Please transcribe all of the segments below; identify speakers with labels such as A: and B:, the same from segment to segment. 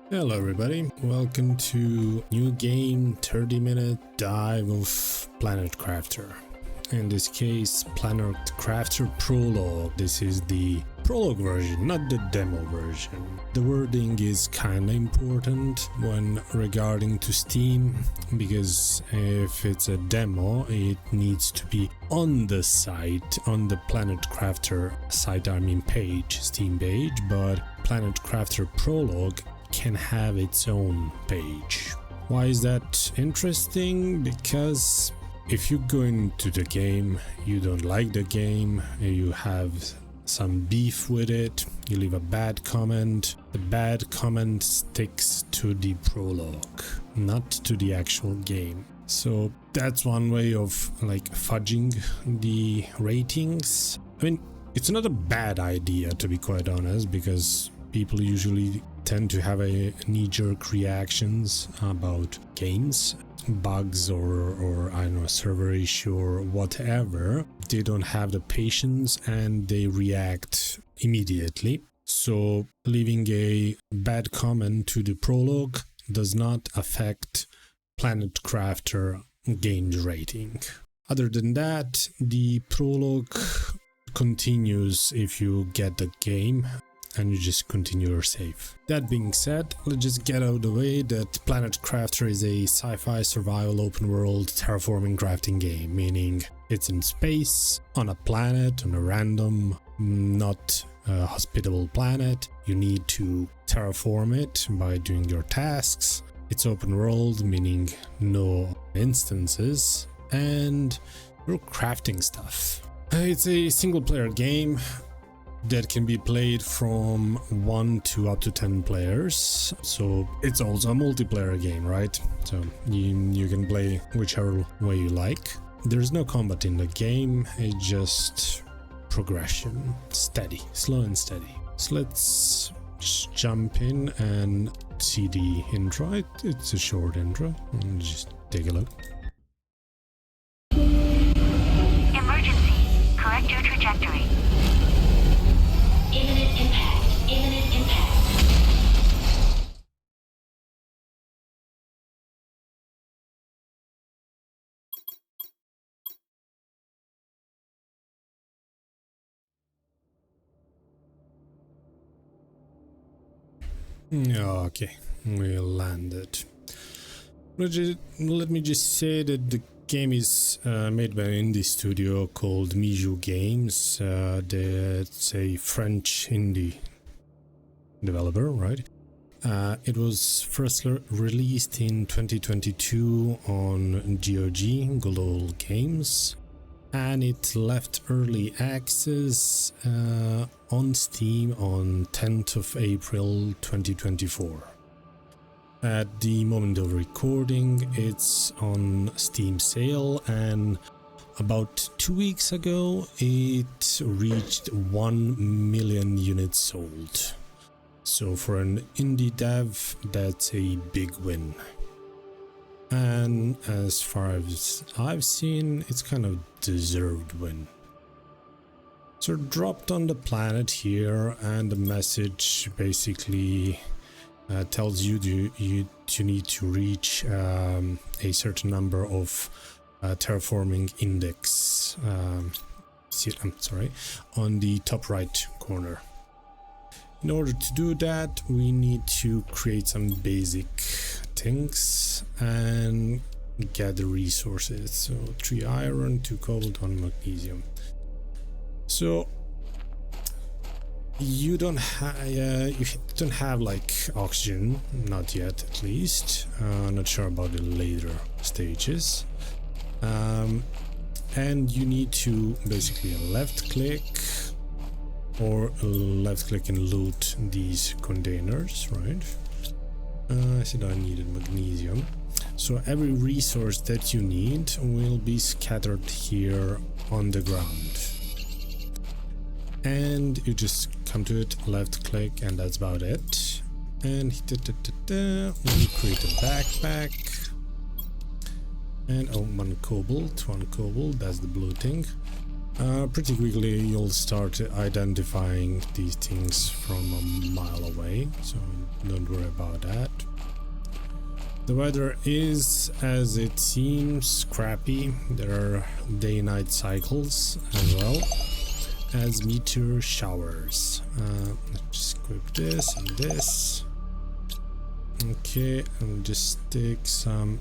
A: Hello everybody, welcome to new game 30-minute dive of Planet Crafter. In this case, Planet Crafter Prologue. This is the prologue version, not the demo version. The wording is kinda important when regarding to Steam, because if it's a demo, it needs to be on the site, on the Planet Crafter site, page, Steam page, but Planet Crafter Prologue can have its own page. Why is that interesting? Because if you go into the game, you don't like the game, you have some beef with it, you leave a bad comment, the bad comment sticks to the prologue, not to the actual game. So that's one way of fudging the ratings. I mean, it's not a bad idea, to be quite honest, because people usually tend to have a knee-jerk reactions about games, bugs or I don't know, server issue or whatever. They don't have the patience and they react immediately. So leaving a bad comment to the prologue does not affect Planet Crafter games rating. Other than that, the prologue continues if you get the game and you just continue your save. That being said, let's just get out of the way that Planet Crafter is a sci-fi survival open world terraforming crafting game, meaning it's in space, on a planet, on a random, not hospitable planet. You need to terraform it by doing your tasks. It's open world, meaning no instances, and you're crafting stuff. It's a single player game that can be played from 1 to up to 10 players, so it's also a multiplayer game, right? So you can play whichever way you like. There's no combat in the game, it's just progression, steady, slow and steady. So let's just jump in and see the intro. It's a short intro, and just take a look.
B: Emergency, correct your trajectory. Imminent impact. Imminent impact.
A: Okay, we landed. Let me just say that the game is made by an indie studio called Mijou Games. That's a French indie developer, right? It was first released in 2022 on GOG, Global Games, and it left early access on Steam on 10th of April 2024. At the moment of recording, it's on Steam sale, and about 2 weeks ago it reached 1 million units sold. So for an indie dev, that's a big win. And as far as I've seen, it's kind of deserved win. So dropped on the planet here, and the message basically tells you you need to reach a certain number of terraforming index. On the top right corner. In order to do that, we need to create some basic things and get the resources. So 3 iron, 2 cobalt, 1 magnesium. So you don't have like oxygen, not yet at least. Not sure about the later stages. And you need to basically left click and loot these containers, right? I said I needed magnesium. So every resource that you need will be scattered here on the ground. And you just come to it, left click, and that's about it. And we create a backpack. And 1 cobalt, that's the blue thing. Pretty quickly you'll start identifying these things from a mile away, so don't worry about that. The weather is, as it seems, crappy. There are day-night cycles as well as meteor showers. Let's just equip this and this. Okay, and just stick some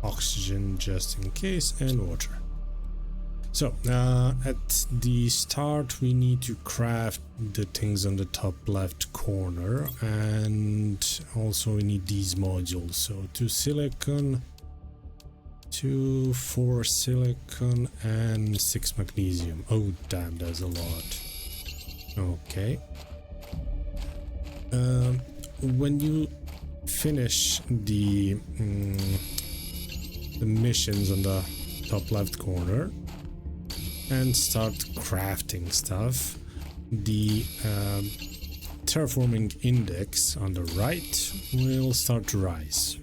A: oxygen just in case, and water. So at the start we need to craft the things on the top left corner, and also we need these modules. So 2 silicon, 4 silicon, and 6 magnesium. Oh damn, that's a lot. Okay. When you finish the missions on the top left corner and start crafting stuff, the terraforming index on the right will start to rise.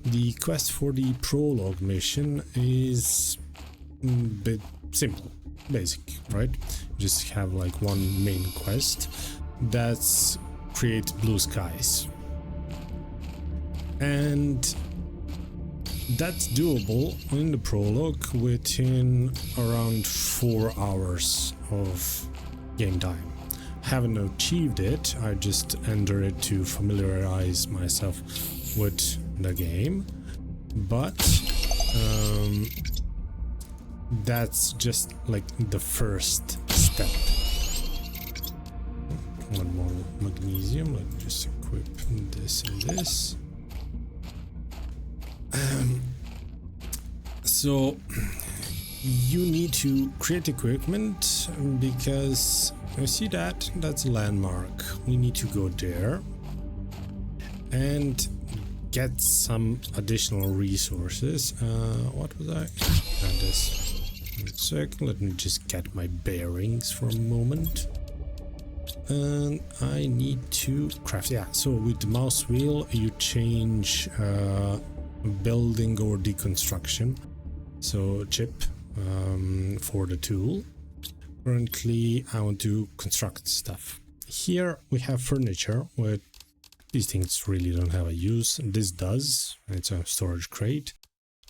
A: The quest for the prologue mission is a bit simple, basic, right? Just have like one main quest that's create blue skies, and that's doable in the prologue within around 4 hours of game time. Haven't achieved it, I just enter it to familiarize myself with the game, but that's just like the first step. One more magnesium, let me just equip this and this. So you need to create equipment, because I see that's a landmark. We need to go there and get some additional resources. What was I? This. 1 second, let me just get my bearings for a moment. And I need to craft. Yeah, so with the mouse wheel you change building or deconstruction. So chip for the tool. Currently I want to construct stuff. Here we have furniture with these things really don't have a use. This does. It's a storage crate.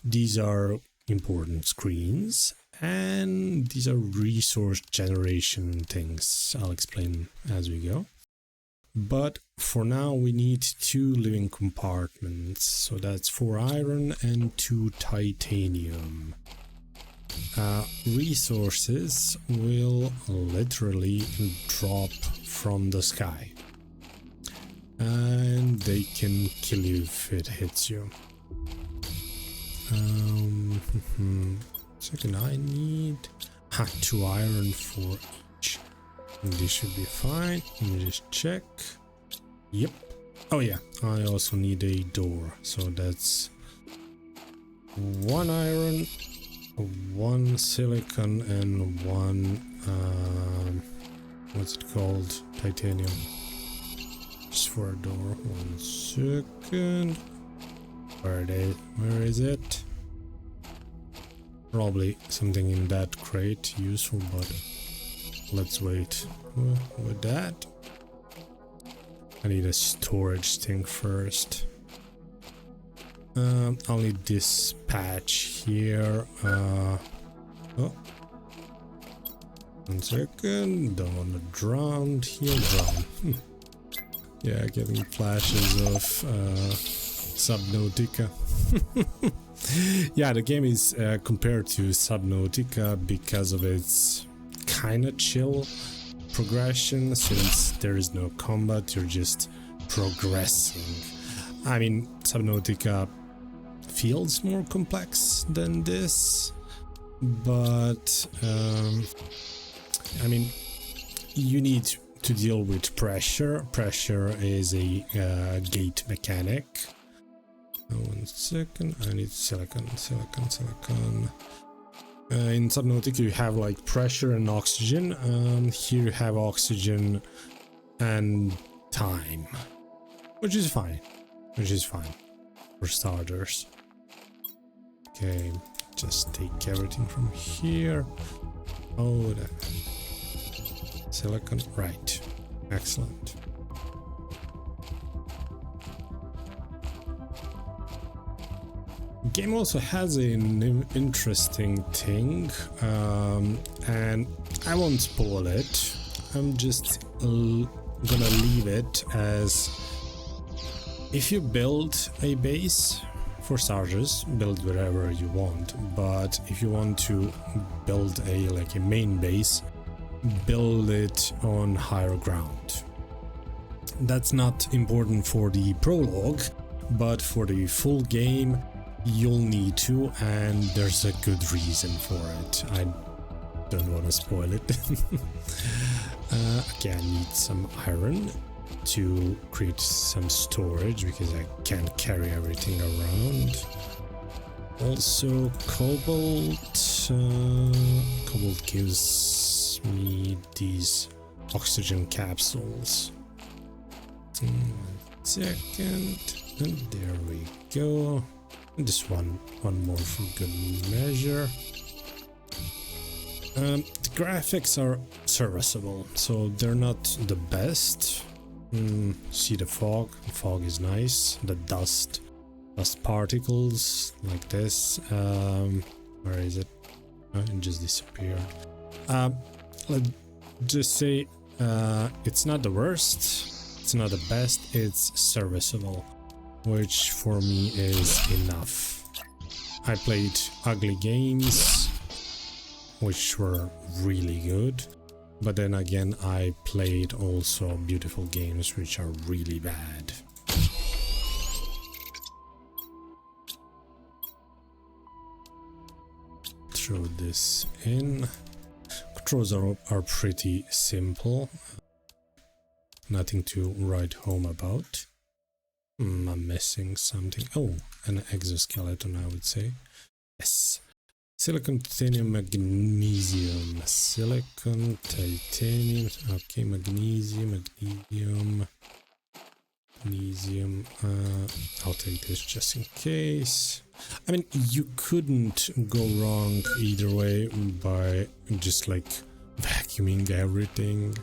A: These are important screens, and these are resource generation things. I'll explain as we go. But for now we need 2 living compartments, so that's 4 iron and 2 titanium. Resources will literally drop from the sky, and they can kill you if it hits you. Second, I need 2 iron for each. And this should be fine. Let me just check. Yep. Oh yeah, I also need a door. So that's 1 iron, 1 silicon, and 1 what's it called? Titanium. Just for a door. 1 second. Where is it? Probably something in that crate useful, but let's wait with that. I need a storage thing first. I'll need this patch here. Oh, 1 second. Don't want to drown here. Drown. Yeah, getting flashes of Subnautica. Yeah, the game is compared to Subnautica because of its kind of chill progression, since there is no combat, you're just progressing. I mean, Subnautica feels more complex than this, but I mean, you need to deal with pressure. Pressure is a gate mechanic. 1 second, I need silicon. In Subnautica you have like pressure and oxygen. Here you have oxygen and time, which is fine for starters. Okay, just take everything from here. Oh, the silicon, right. Excellent. Game also has an interesting thing, and I won't spoil it. I'm just gonna leave it as, if you build a base, for starters, build wherever you want, but if you want to build a main base, build it on higher ground. That's not important for the prologue, but for the full game you'll need to, and there's a good reason for it. I don't want to spoil it. Okay, I need some iron to create some storage because I can't carry everything around. Also cobalt. Cobalt gives me these oxygen capsules. 1 second, and there we go. And just one more for good measure. The graphics are serviceable, so they're not the best. See the fog? The fog is nice. The dust particles like this. Where is it? Oh, it just disappeared. Let's just say it's not the worst. It's not the best. It's serviceable, which for me is enough. I played ugly games, which were really good, but then again I played also beautiful games which are really bad. Throw this in. Controls are pretty simple, nothing to write home about. I'm missing something. Oh, an exoskeleton, I would say. Yes. Silicon, titanium, magnesium. Silicon, titanium. Okay, magnesium. I'll take this just in case. I mean, you couldn't go wrong either way by just vacuuming everything.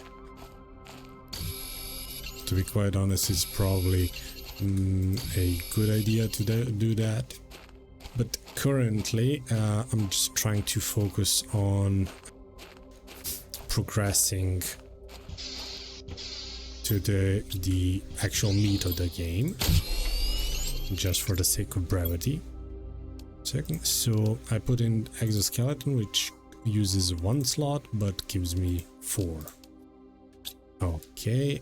A: To be quite honest, it's probably a good idea to do that, but currently I'm just trying to focus on progressing to the actual meat of the game, just for the sake of brevity. So I put in exoskeleton, which uses 1 slot but gives me 4. Okay,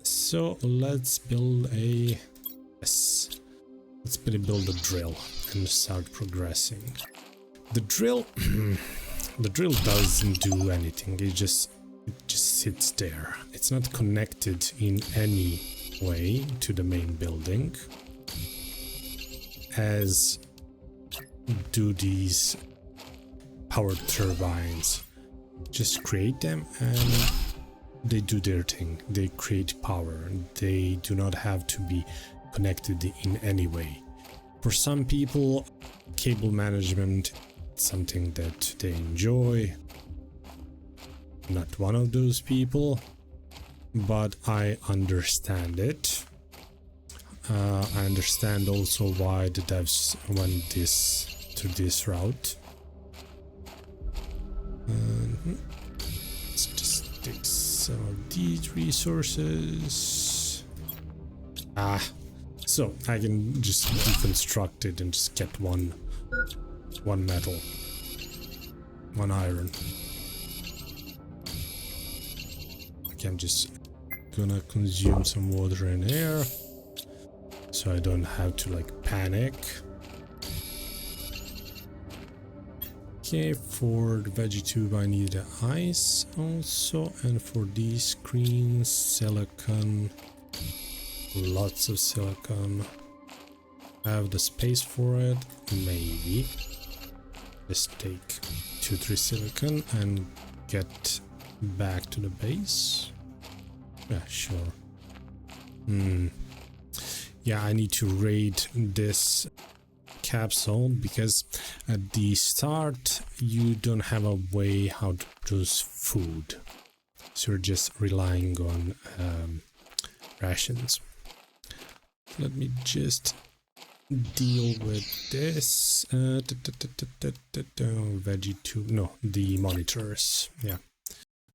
A: so let's build a build a drill and start progressing. The drill doesn't do anything. It just sits there. It's not connected in any way to the main building, as do these power turbines. Just create them and they do their thing. They create power. They do not have to be connected in any way. For some people, cable management is something that they enjoy. Not one of those people, but I understand it. I understand also why the devs went to this route. Let's just take some of these resources. So I can just deconstruct it and just get one metal, 1 iron. Okay, I'm just gonna consume some water and air, so I don't have to panic. Okay, for the veggie tube I need the ice also, and for these screens, silicon, lots of silicon. I have the space for it, maybe. Just take 2-3 silicon and get back to the base. Yeah, sure. Yeah, I need to raid this capsule because at the start you don't have a way how to produce food, so you're just relying on rations. Let me just deal with this. Veggie tube, no, the monitors. Yeah,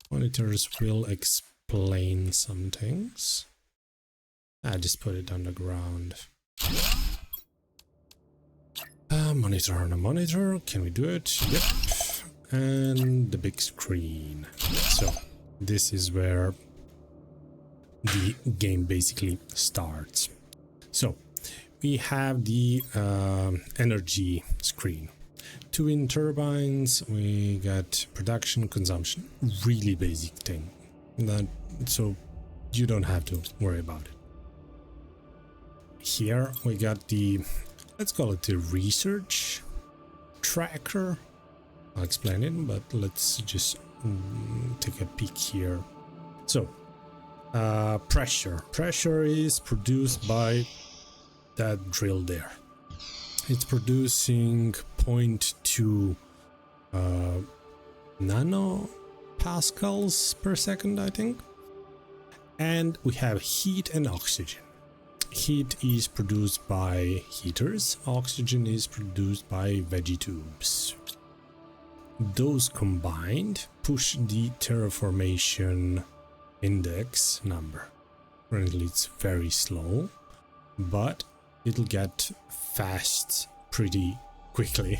A: monitors will explain some things. I just put it on the ground. Monitor on a monitor. Can we do it? Yep. And the big screen. So this is where the game basically starts. So we have the energy screen. 2 wind turbines. We got production, consumption. Really basic thing. So you don't have to worry about it. Here we got the, let's call it the research tracker. I'll explain it, but let's just take a peek here. So pressure is produced by that drill there. It's producing 0.2 nanopascals per second, I think. And we have heat and oxygen. Heat is produced by heaters, oxygen is produced by veggie tubes. Those combined push the terraformation index number. Currently it's very slow, but it'll get fast pretty quickly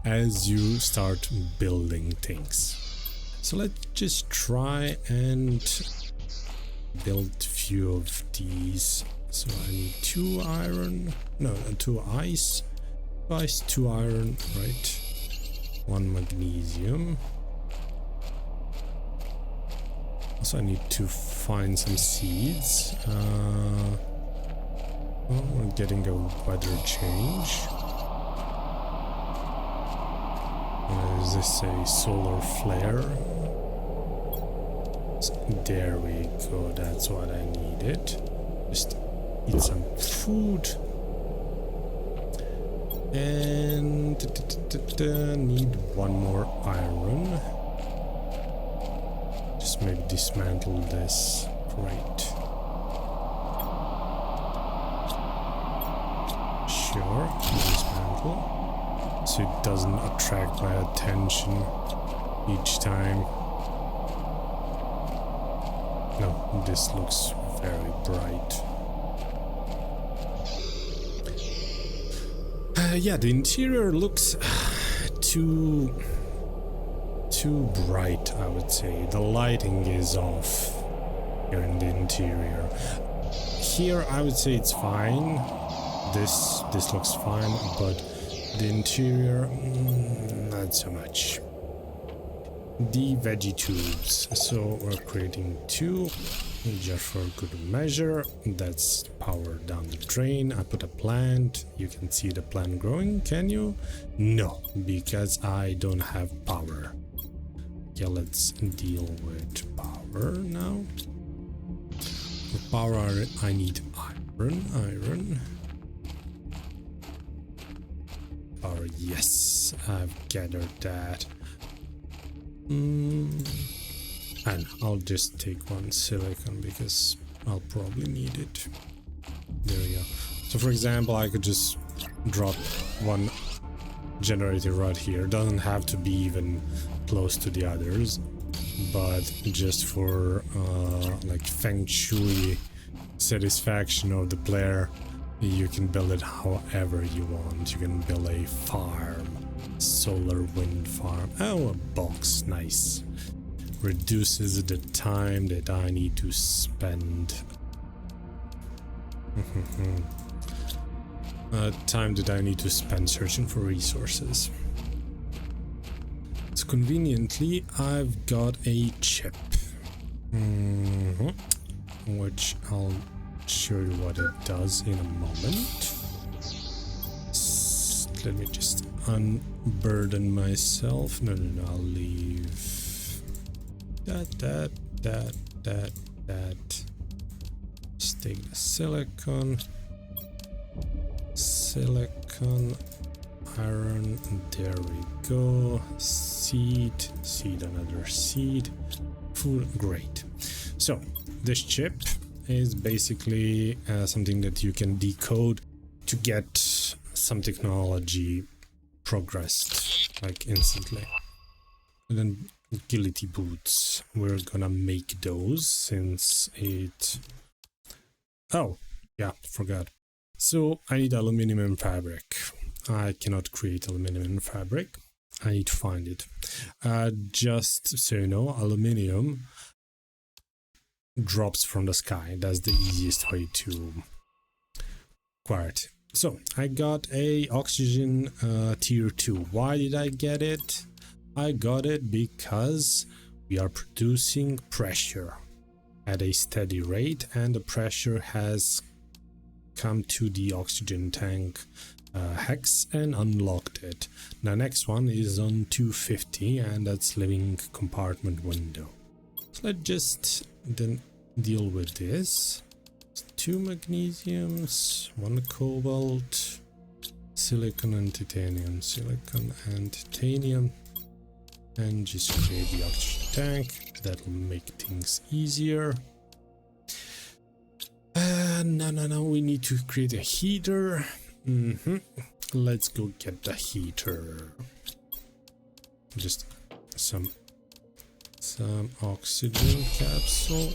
A: as you start building things. So let's just try and build a few of these. So I need 2 iron, no, 2 ice, 2 iron, right? 1 magnesium. Also I need to find some seeds. Well, we're getting a weather change. Is this a solar flare? There we go, that's what I needed. Just eat some food. And need 1 more iron. Just maybe dismantle this. Great. Sure, dismantle. So it doesn't attract my attention each time. No, this looks very bright. Yeah, the interior looks too bright, I would say. The lighting is off here in the interior. Here, I would say it's fine. This looks fine, but the interior, not so much. The veggie tubes. So we're creating 2 just for good measure. That's power down the drain. I put a plant. You can see the plant growing. Can you? No, because I don't have power. Okay, let's deal with power now. For power, I need iron. Power, yes, I've gathered that. And I'll just take 1 silicon because I'll probably need it. There we go. So for example, I could just drop 1 generator right here. Doesn't have to be even close to the others, but just for like feng shui satisfaction of the player, you can build it however you want. You can build a farm, solar wind farm. Oh, a box, nice. Reduces the time that I need to spend. Time that I need to spend searching for resources. So conveniently, I've got a chip, which I'll show you what it does in a moment. Let me just unburden myself. No, I'll leave that. Just take the silicon. silicon, iron, there we go. Seed, another seed, food, great. So this chip is basically something that you can decode to get some technology progressed like instantly. And then agility boots, we're gonna make those since it... Oh yeah, forgot. So I need aluminum and fabric. I cannot create aluminum and fabric. I need to find it. Just so you know, aluminum drops from the sky. That's the easiest way to acquire it. So I got a oxygen tier 2. Why did I get it? I got it because we are producing pressure at a steady rate, and the pressure has come to the oxygen tank hex and unlocked it. The next one is on 250, and that's living compartment window. So let's just then deal with this. 2 magnesiums, 1 cobalt, silicon and titanium, and just create the oxygen tank. That'll make things easier. No, we need to create a heater. Let's go get the heater. Just some oxygen capsule.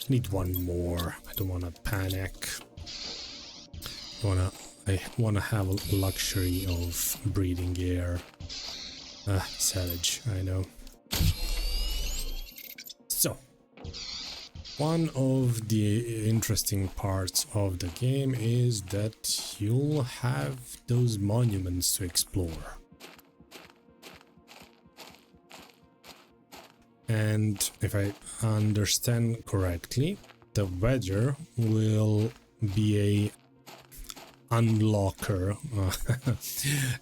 A: Need one more. I don't want to panic. I wanna have a luxury of breathing air. Savage, I know. So, one of the interesting parts of the game is that you'll have those monuments to explore. And if I understand correctly, the weather will be a unlocker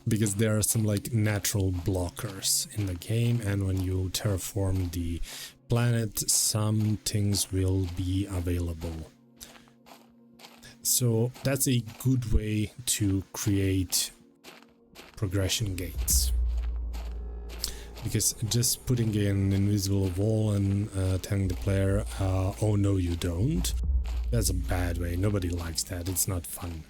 A: because there are some like natural blockers in the game, and when you terraform the planet, some things will be available. So that's a good way to create progression gates, because just putting an invisible wall and telling the player, oh no you don't, that's a bad way. Nobody likes that. It's not fun.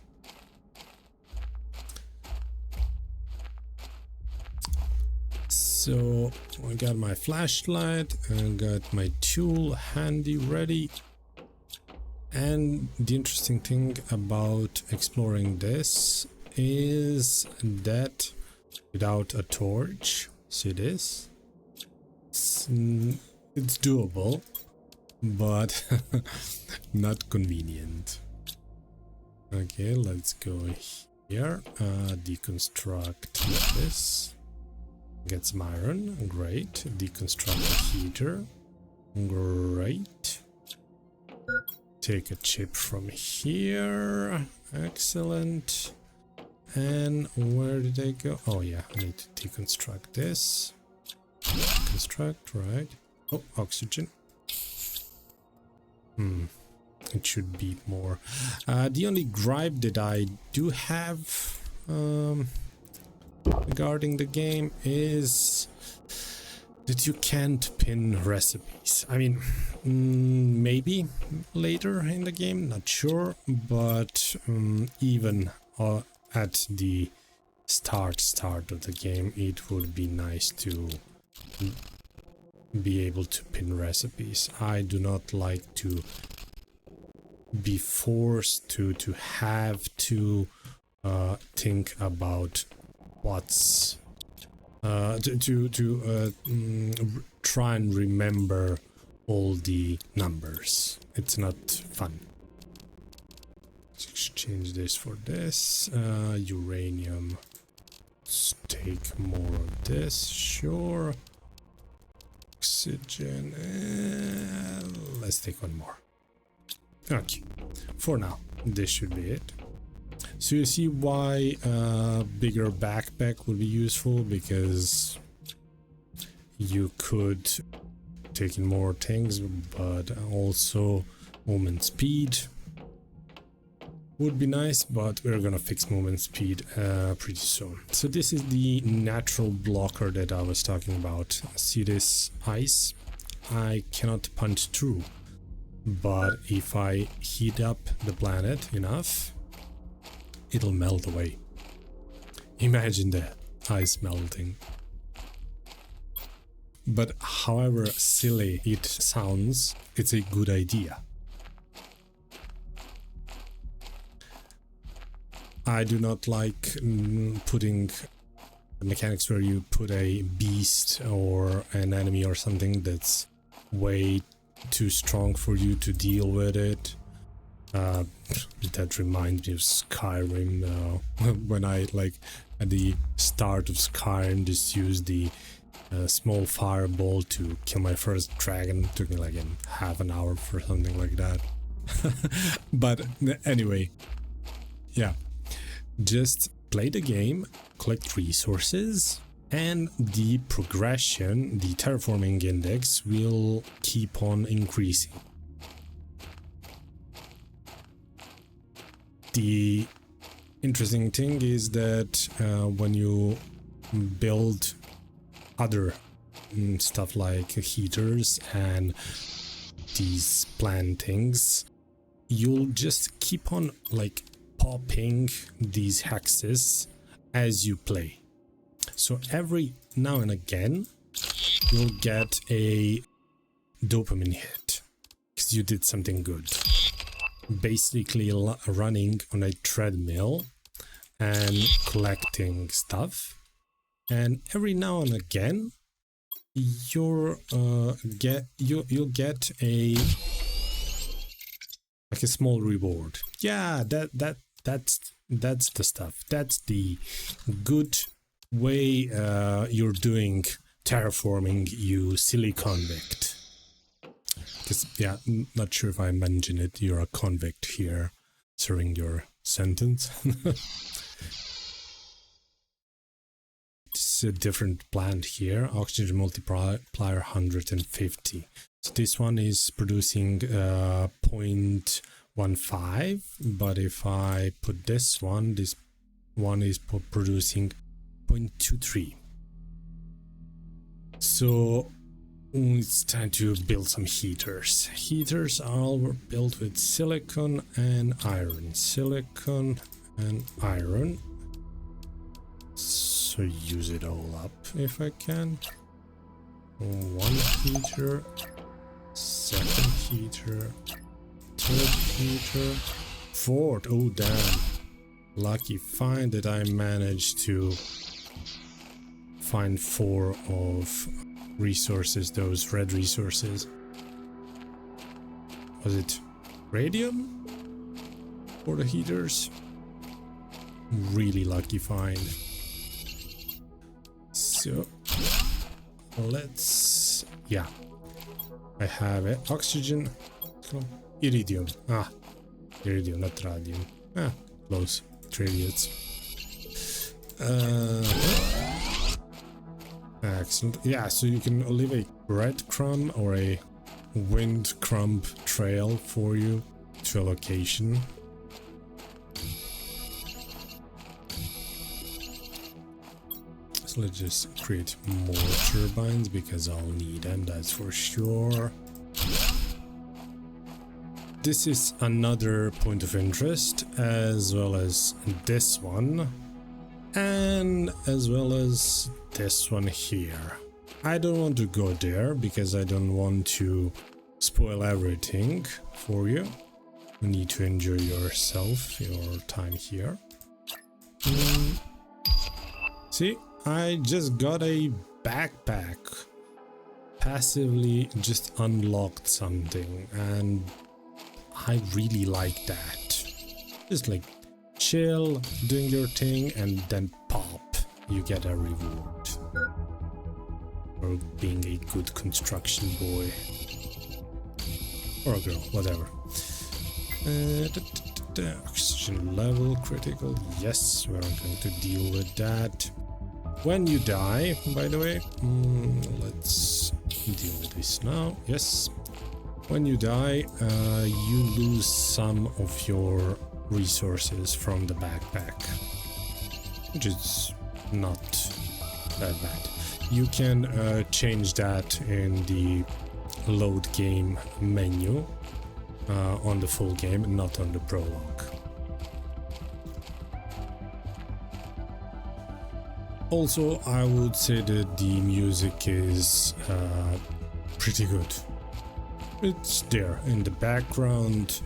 A: So I got my flashlight, I got my tool handy ready. And the interesting thing about exploring this is that without a torch, see this? It's doable, but not convenient. Okay, let's go here, deconstruct this. Get some iron, great. Deconstruct the heater, great. Take a chip from here, excellent. And where did I go? Oh yeah, I need to deconstruct this. Deconstruct, right. Oh, oxygen. It should be more. The only gripe that I do have regarding the game is that you can't pin recipes. I mean, maybe later in the game, not sure, but even at the start of the game, it would be nice to be able to pin recipes. I do not like to be forced to have to think about what's try and remember all the numbers. It's not fun. Let's exchange this for this. Uranium. Let's take more of this, sure. Oxygen. Let's take one more. Okay, for now, this should be it. So you see why a bigger backpack would be useful, because you could take in more things, but also movement speed. Would be nice, but we're gonna fix movement speed pretty soon. So this is the natural blocker that I was talking about. See this ice? I cannot punch through, but if I heat up the planet enough, it'll melt away. Imagine that, ice melting. But however silly it sounds, it's a good idea. I do not like putting mechanics where you put a beast or an enemy or something that's way too strong for you to deal with it. That reminds me of Skyrim. When I, like, at the start of Skyrim, just used the small fireball to kill my first dragon. It took me like half an hour for something like that. But anyway, yeah. Just play the game, collect resources, and the progression, the terraforming index, will keep on increasing. The interesting thing is that when you build other stuff like heaters and these plantings, you'll just keep on like popping these hexes as you play. So every now and again you'll get a dopamine hit because you did something good. Basically running on a treadmill and collecting stuff, and every now and again you'll get a like a small reward. Yeah, that's the stuff. That's the good way you're doing terraforming, you silly convict. Because, yeah, not sure if I mentioned it, you're a convict here, serving your sentence. It's a different plant here, oxygen multiplier 150. So this one is producing 0.15, but if I put this one is producing 0.23. So it's time to build some heaters. Heaters are all built with silicon and iron. Silicon and iron. So use it all up if I can. One heater, second heater, third heater, fourth. Oh damn. Lucky find that I managed to find 4 of resources, those red resources. Was it radium for the heaters? Really lucky find. So let's, yeah, I have it. Oxygen, iridium. Iridium, not radium. Close. 3 idiots. Excellent. Yeah, so you can leave a breadcrumb or a wind crumb trail for you to a location. So let's just create more turbines because I'll need them, that's for sure. This is another point of interest, as well as this one, and as well as this one here. I don't want to go there because I don't want to spoil everything for you. You need to enjoy yourself, your time here. See, I just got a backpack. Passively just unlocked something, and I really like that. Just like chill, doing your thing, and then pop, you get a reward for being a good construction boy or a girl, whatever. Oxygen level critical, yes, we're going to deal with that. When you die, by the way, let's deal with this now. Yes, when you die, you lose some of your resources from the backpack, which is not that bad. You can change that in the load game menu on the full game, not on the prologue. Also, I would say that the music is pretty good. It's there in the background.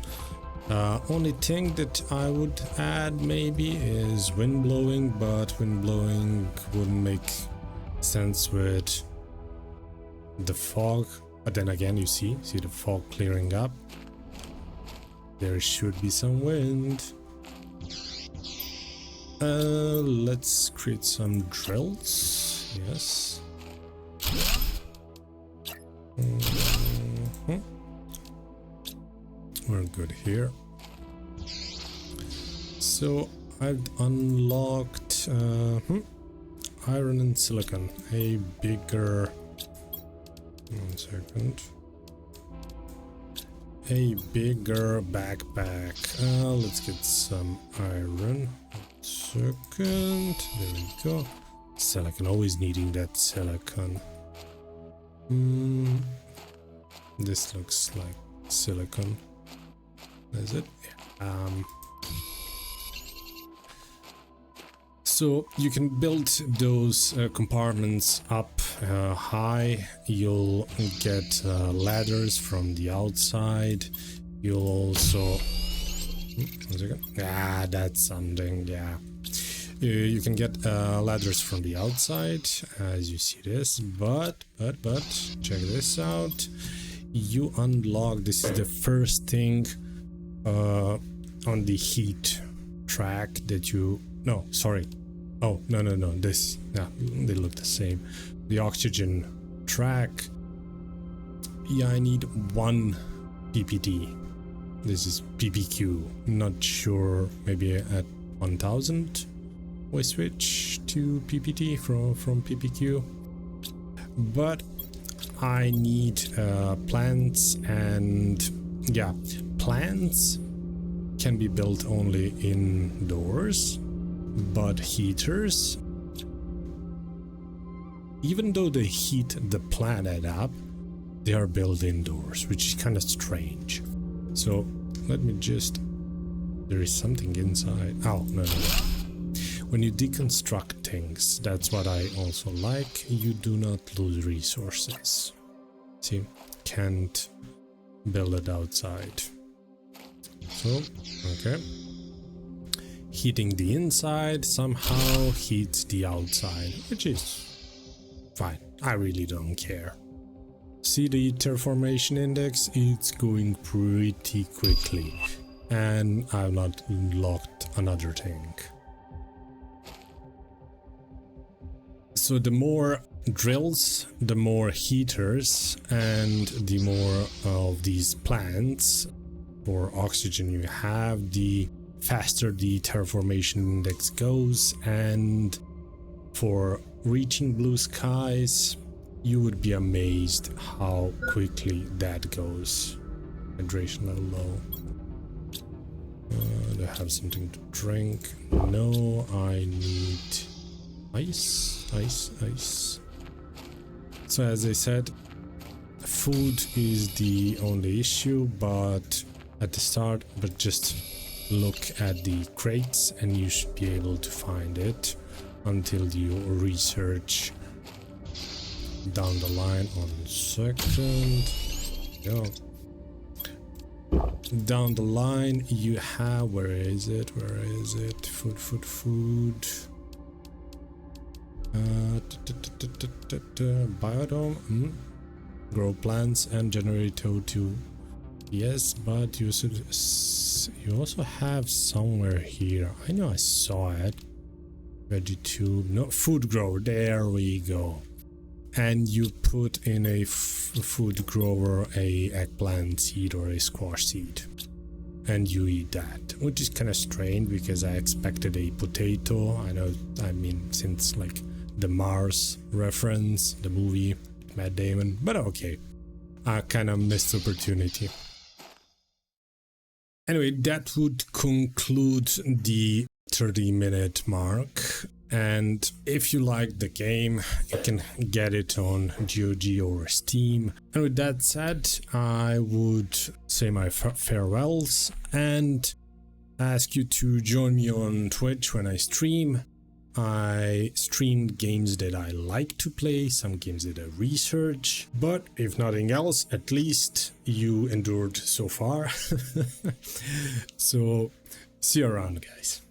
A: Only thing that I would add maybe is wind blowing, but wind blowing wouldn't make sense with the fog. But then again, you see the fog clearing up. There should be some wind. Let's create some drills. Yes. We're good here. So I've unlocked iron and silicon. A bigger... One second. A bigger backpack. Let's get some iron. 1 second. There we go. Silicon. Always needing that silicon. This looks like silicon. Is it? Yeah. So you can build those compartments up high. You'll get ladders from the outside. You'll also... 1 second. Ah, that's something, yeah. You can get ladders from the outside, as you see this, but check this out. You unlock, this is the first thing on the heat track that you... No, sorry. Oh, no, this, yeah, they look the same. The oxygen track. Yeah, I need 1 PPT. This is PPQ. Not sure, maybe at 1000 we switch to PPT from PPQ. But I need plants, and yeah, plants can be built only indoors. But heaters, even though they heat the planet up, they are built indoors, which is kind of strange. So let me just... There is something inside. Oh, no. When you deconstruct things, that's what I also like. You do not lose resources. See, can't build it outside. So, okay. Heating the inside somehow heats the outside, which is fine. I really don't care. See the terraformation index? It's going pretty quickly. And I've not unlocked another thing. So the more drills, the more heaters, and the more of these plants or oxygen you have, the faster the terraformation index goes. And for reaching blue skies, you would be amazed how quickly that goes. Hydration level low. Do I have something to drink? No, I need ice. So as I said, food is the only issue, but at the start, but just look at the crates and you should be able to find it until you research down the line. 1 second. Go. Down the line you have, where is it? Food. Biodome. Grow plants and generate O2. Yes, but you also have somewhere here. I know I saw it. Veggie tube. No, food grower. There we go. And you put in a food grower a eggplant seed or a squash seed, and you eat that, which is kind of strange because I expected a potato. I mean, since like the Mars reference, the movie, Matt Damon, but okay, I kind of missed opportunity. Anyway, that would conclude the 30-minute mark. And if you like the game, you can get it on GOG or Steam. And with that said, I would say my farewells and ask you to join me on Twitch when I stream. I streamed games that I like to play, some games that I research, but if nothing else, at least you endured so far. So see you around, guys.